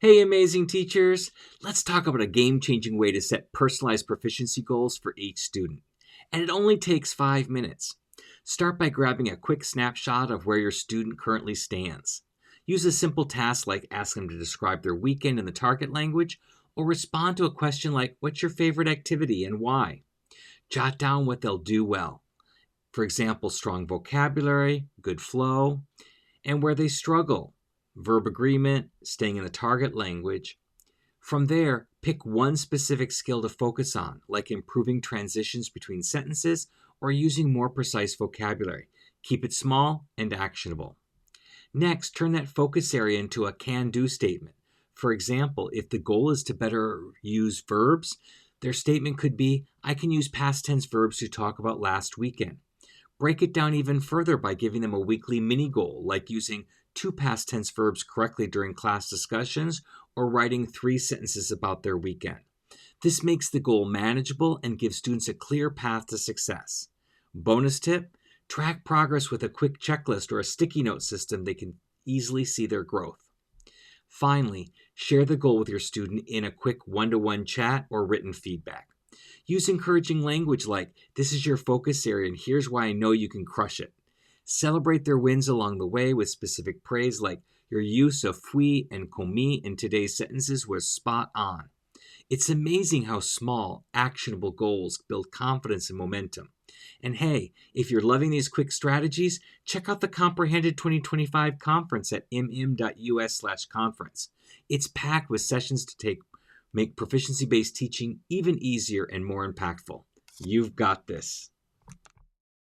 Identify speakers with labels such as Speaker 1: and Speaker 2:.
Speaker 1: Hey, amazing teachers! Let's talk about a game-changing way to set personalized proficiency goals for each student. And it only takes 5 minutes. Start by grabbing a quick snapshot of where your student currently stands. Use a simple task like ask them to describe their weekend in the target language, or respond to a question like, what's your favorite activity and why? Jot down what they'll do well. For example, strong vocabulary, good flow, and where they struggle, verb agreement, staying in the target language. From there, pick one specific skill to focus on, like improving transitions between sentences or using more precise vocabulary. Keep it small and actionable. Next, turn that focus area into a can-do statement. For example, if the goal is to better use verbs, their statement could be, I can use past tense verbs to talk about last weekend. Break it down even further by giving them a weekly mini goal, like using 2 past tense verbs correctly during class discussions or writing 3 sentences about their weekend. This makes the goal manageable and gives students a clear path to success. Bonus tip, track progress with a quick checklist or a sticky note system they can easily see their growth. Finally, share the goal with your student in a quick one-to-one chat or written feedback. Use encouraging language like, this is your focus area and here's why I know you can crush it. Celebrate their wins along the way with specific praise like, your use of fui and commis in today's sentences was spot on. It's amazing how small, actionable goals build confidence and momentum. And hey, if you're loving these quick strategies, check out the Comprehended 2025 conference at mm.us/conference. It's packed with sessions to make proficiency-based teaching even easier and more impactful. You've got this.